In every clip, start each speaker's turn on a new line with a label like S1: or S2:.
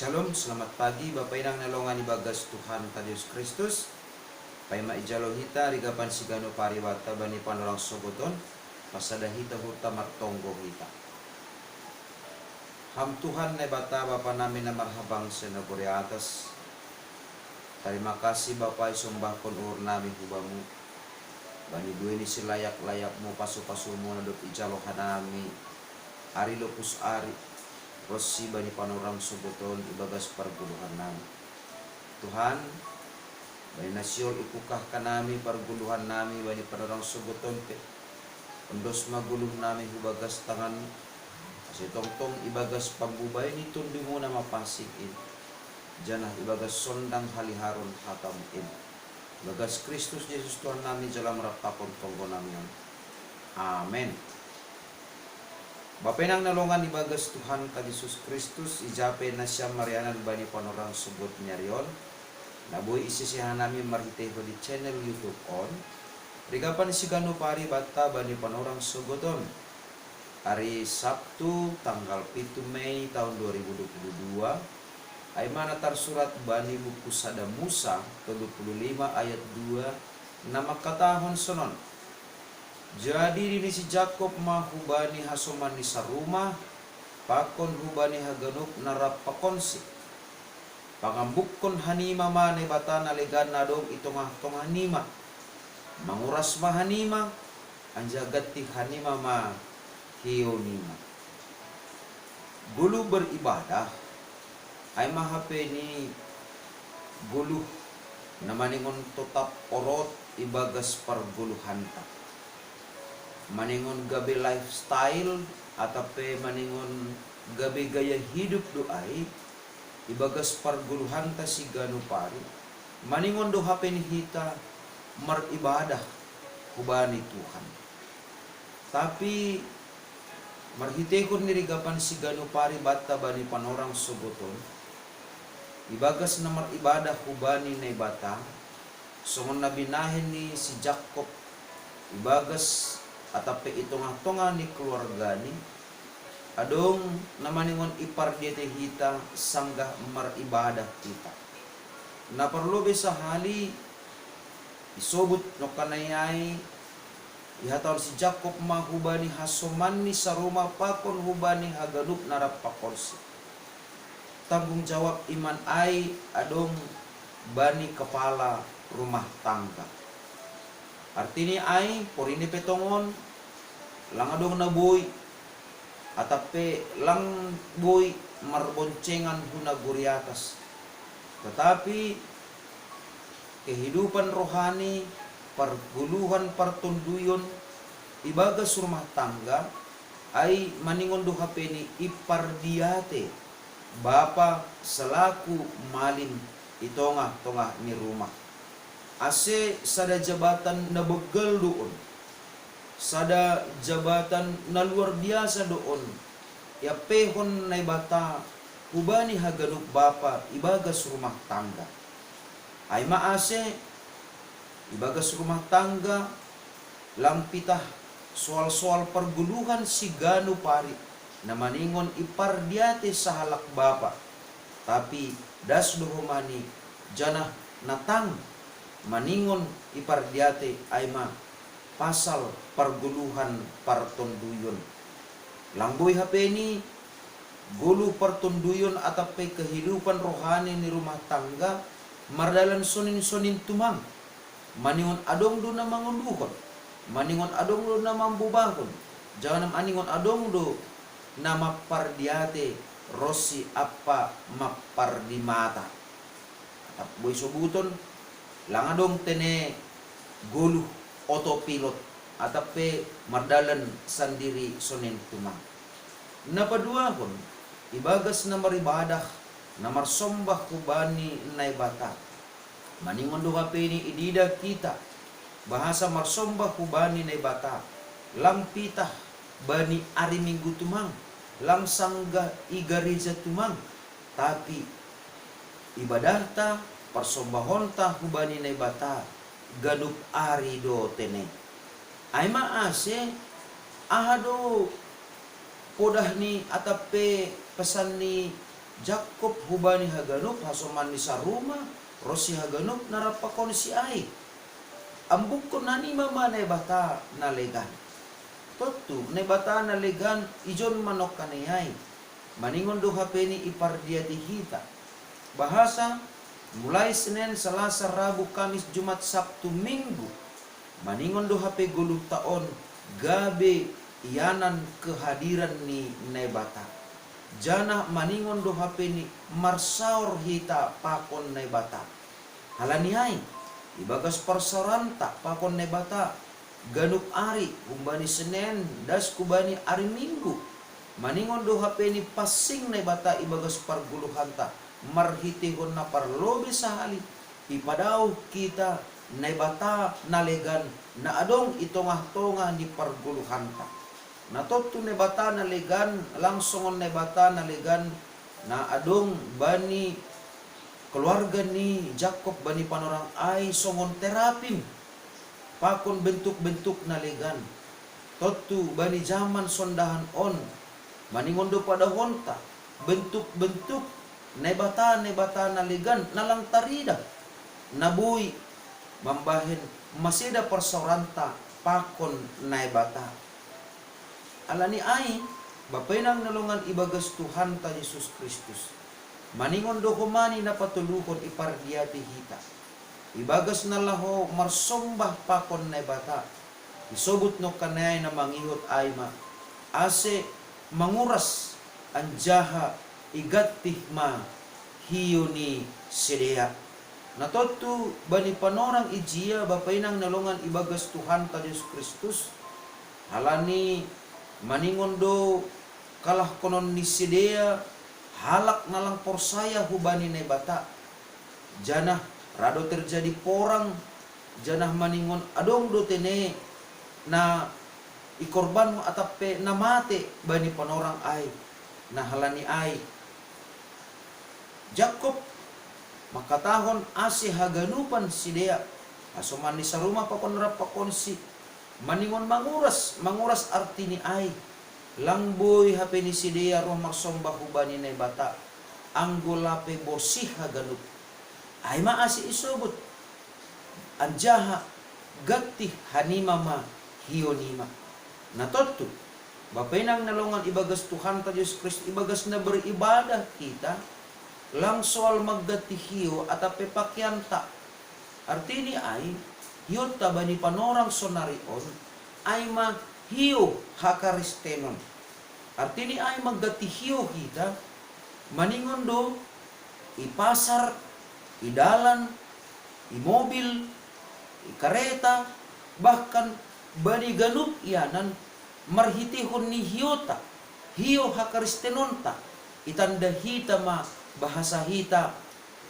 S1: Shalom, selamat pagi Bapak Inang nalongan ibagas Tuhan Yesus Kristus. Pai maijalo hita rigapan sigano pariwata bani panorang sogoton pasada hita huta martonggo hita. Ham Tuhan ne bata Bapa namin na marhabang senaguri atas. Terima kasih Bapak isumbah kon ur namin hubamu. Bani dua ini silayak-layak mo pasu-pasu mo na dot ijalo hanami. Ari lopus ari. Rosi bani panorang sogoton ibagas perguluhan nami. Tuhan, bani nasyol ikukah kanami perguluhan nami bani panorang sogoton pe. Undos maguluh nami hubagas tangan. Kasi tong ibagas pambubay ni tundi mo na mapasikin. Janah ibagas sondang haliharon hatamin. Ibagas Kristus Yesus Tuhan nami jalan merapakon tonggo nami. Amen. Bapak nang nalongan ibagas Tuhan ka Yesus Kristus ijape na siya marianan bani panorang subot nyarion. Naboy isisihan namin mariteho di channel YouTube on. Rigapan sigano pari bata bani panorang suboton. Hari Sabtu tanggal 7 Mei tahun 2022 ay manatar surat bani buku Sada Musa ke-25 ayat 2 na makatahon sonon. Jadi dini si Jacob mahubani hasoman ni sa rumah, pakon hubani haganuk narapakonsi. Pangambukon hanima mane bata nalegan na dong itong hanima. Manguras mahanima, anjagati hanima ma hionima. Gulu beribadah, ay mahape ni gulu na maningon tetap orot ibagas parguluhan ta. Maningon gabi lifestyle atape maningon gabi gaya hidup doai ibagas parguluhan ta si ganupari maningon do hapen hita maribadah hubani Tuhan tapi marhitekon nirigapan si ganupari batta bani panorang sogoton ibagas na maribadah hubani na bata songon nabinahin ni si Jacob ibagas atape itonga-tonga ni keluarga ni adong namaningon ipar diete hita sanggah maribadah kita na perlu bisa hali isobut no kanayay ihatawan si Jacob mahubani hasoman ni sa rumah pakon hubani haganup narapakorsi tanggung jawab iman ay adong bani kepala rumah tangga. Artinya ay porini petongon lang adong na boy atape lang boy marboncengan huna guriatas. Tetapi kehidupan rohani perguluhan pertunduyon ibagas rumah tangga ay maningon duha peni ipardiate bapa selaku malin itonga-tonga ni rumah. Ase sada jabatan na begal doon. Sada jabatan na luar biasa doon. Ya pehon na bata hubani haganuk bapa ibagas rumah tangga. Ay maase ibagas rumah tangga lampitah soal-soal perguluhan si ganu pari na maningon ipardiate sa halak bapa. Tapi das dohomani janah natang maningon ipardiate ay ma pasal perguluhan partonduyon. Langboy hapeni gulu partonduyon atape kehidupan rohani ni rumah tangga mardalan sonin-sonin tumang. Maningon adong do na mangunduhon. Maningon adong do na mambubahon. Jangan maningon adong do na mapardiate rosi apa mapardimata. Tapboy subuton langadong tene gulu autopilot atape mardalan sandiri sonen tumang. Napaduahon ibagas na maribadah na marsombah kubani nay bata. Maningon do hapeni idida kita bahasa marsombah kubani nay bata. Lampitah bani ari minggu tumang, lang sangga igariza tumang. Tapi ibadahta persombahonta hubani na bata ganup ari do tene ay maase ahado podah ni atape pesan ni Jakob hubani haganup hasoman ni saruma rosi haganup narapakon si ai. Ambuk ko nani mama na bata na legan. Totu na bata na legan ijon manok kanayay. Maningon do hapeni ipardiati hita. Bahasa mulai Senin, Selasa, Rabu, Kamis, Jumat, Sabtu, Minggu. Maningon do hape guluh taon gabe ianan kehadiran ni nebata. Jana maningon do hape ni marsaur hita pakon nebata. Halanihay ibagas parsaranta pakon nebata. Ganup ari kumbani Senin das kubani ari Minggu. Maningon do hape ni pasing nebata ibagas parguluhanta. Marhitihon na parlobe sa hali ipadaw kita nebata nalegan na adong itongah-tonga ni parguluhanta. Natoto nebata nalegan langsongon nebata nalegan na adong bani keluarga ni Jakob bani panorang ay songon terapim pakon bentuk-bentuk nalegan. Totu bani zaman sondahan on maningon do pada honta bentuk-bentuk nebata nalegan nalang tarida nabuy mambahin masida persoranta pakon nebata. Alani ay bapenang nalungan ibagas Tuhan ta Yesus Kristus. Maningon do humani na patuluhon ipardiati hita. Ibagas na laho marsombah pakon nebata. Isobut no kanay na mangihot ay ma ase manguras anjaha igatih ma hiyo ni Sidea. Natotu bani panorang ijia bapainang nalungan ibagas Tuhan ta Yesus Kristus. Halani maningon do kalah konon ni Sidea halak nalang porsaya hubani nebata. Janah rado terjadi porang janah maningon adong do tene na ikorban mo atape na mate bani panorang ay na halani ay Jakob makatahon ase haganupan Sidea asuman ni saruma pakon rapakon si maningon manguras arti ni ay langboy hape ni Sidea roh marsomba hubani na bata anggolape borsih haganup ay maasi isobut anjaha gati hanima ma hionima natotu bapenang nalungan ibagas Tuhan ta Yesus Kristus ibagas na beribadah kita lang soal maggatihiyo atape pakyan ta. Artini ay hiyo ta bani panorang sonarion ay mahiyo hakaristenon. Artini ay maggatihiyo kita maningon do ipasar, idalan, imobil, ikareta, bahkan bani ganup ianan marhitihon ni hiyota hiyo hakaristenonta itanda hita ma bahasa hita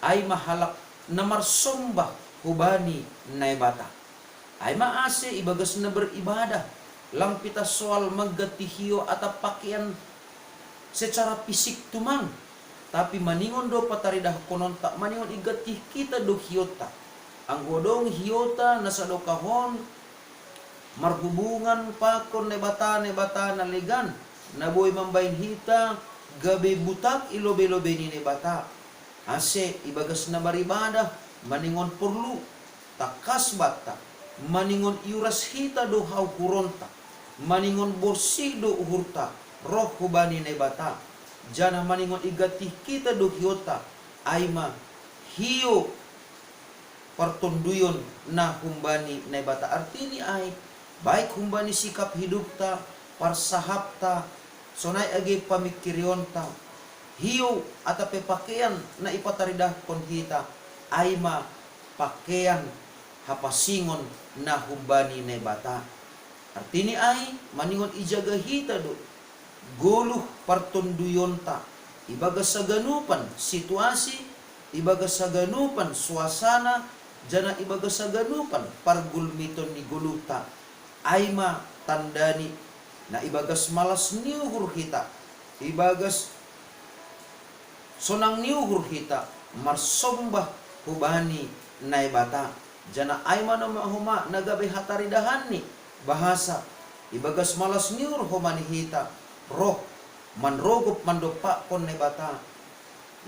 S1: ay mahalak na marsombah hubani na bata ay maase ibagas na beribadah lang pita soal maggatihiyo atap pakaian secara fisik tumang tapi maningon do pataridah konon tak maningon igatih kita do hiyota ang godong hiyota nasa do kahon marhubungan pakon nebata na legan naboy mambayin hita gabi butak ilobe-lobe ni nebata ase ibagas na baribadah maningon perlu takas bata maningon iuras hita do haukuronta maningon borsih do uhurta roh hubani nebata jana maningon igatih kita do hiyota aima hiyo partonduyon na humbani nebata artini ay baik humbani sikap hidup ta parsahap ta sonay agi pamikiryon ta hiyo atape pakaian na ipataridah kon hita ay ma pakaian hapasingon na humbani nebata artini ay maningon ijaga hita do guluh partonduyon ta ibaga sa ganupan situasi ibaga sa ganupan suasana jana ibaga sa ganupan pargulmiton ni guluta ay ma tandani na ibagas malas niuhur hita ibagas sonang niuhur hita marsombah hubani naibata jana ay man mahuma nagabe hataridahan ni bahasa ibagas malas niur humani hita roh manrogop mandopa kon naibata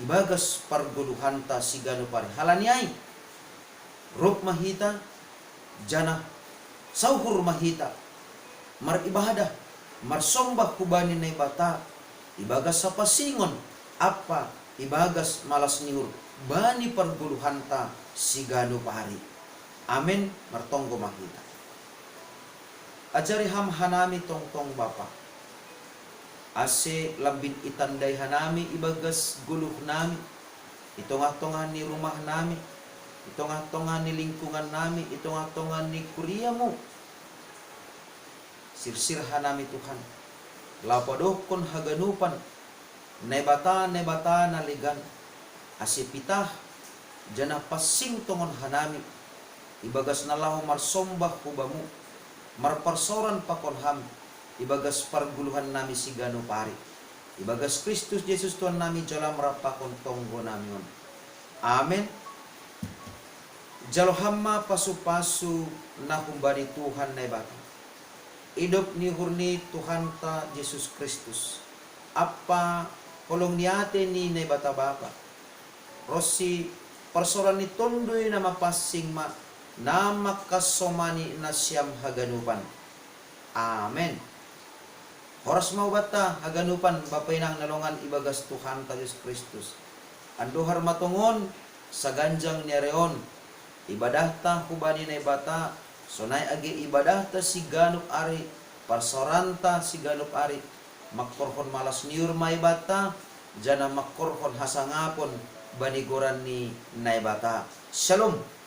S1: ibagas parguluhanta sigano pare halaniay rop mahita jana sauhur mahita maribadah marsombah kubani na bata ibagas sa pasingon apa ibagas malas niur bani parguluhanta sigano pare. Amen. Martonggo mahita ajari ham hanami tongtong bapa ase labin itanday hanami ibagas guluh nami itong-atongan ni rumah nami itong-atongan ni lingkungan nami itong-atongan ni kuria mo sirsirhan nami Tuhan lapadohkon haganupan nebata na ligan ase pitah jana pasing tongon hanami ibagas nalahu marsombah kubamu marparsoran pakonham ibagas parguluhan nami sigano pari ibagas Kristus Yesus Tuhan nami jala merapakon tonggo namion. Amen. Jalo hamma pasu-pasu na kumbani Tuhan na bata idop ni hurni Tuhan ta Yesus Kristus apa kolong niate ni na bata bapa rosi persoalan ni tondoy na mapasing ma na makasomani na siyam haganupan. Amen. Horas mau bata haganupan bapay nang nalongan ibagas Tuhan ta Yesus Kristus anduhar matungon sa ganjang niareon ibadah ta kubani na bata sonay agi ibadah ta si ganup ari parsoranta si ganup ari makkorhon malas niur may bata jana makkorhon hasangapon baniguran ni naibata. Shalom.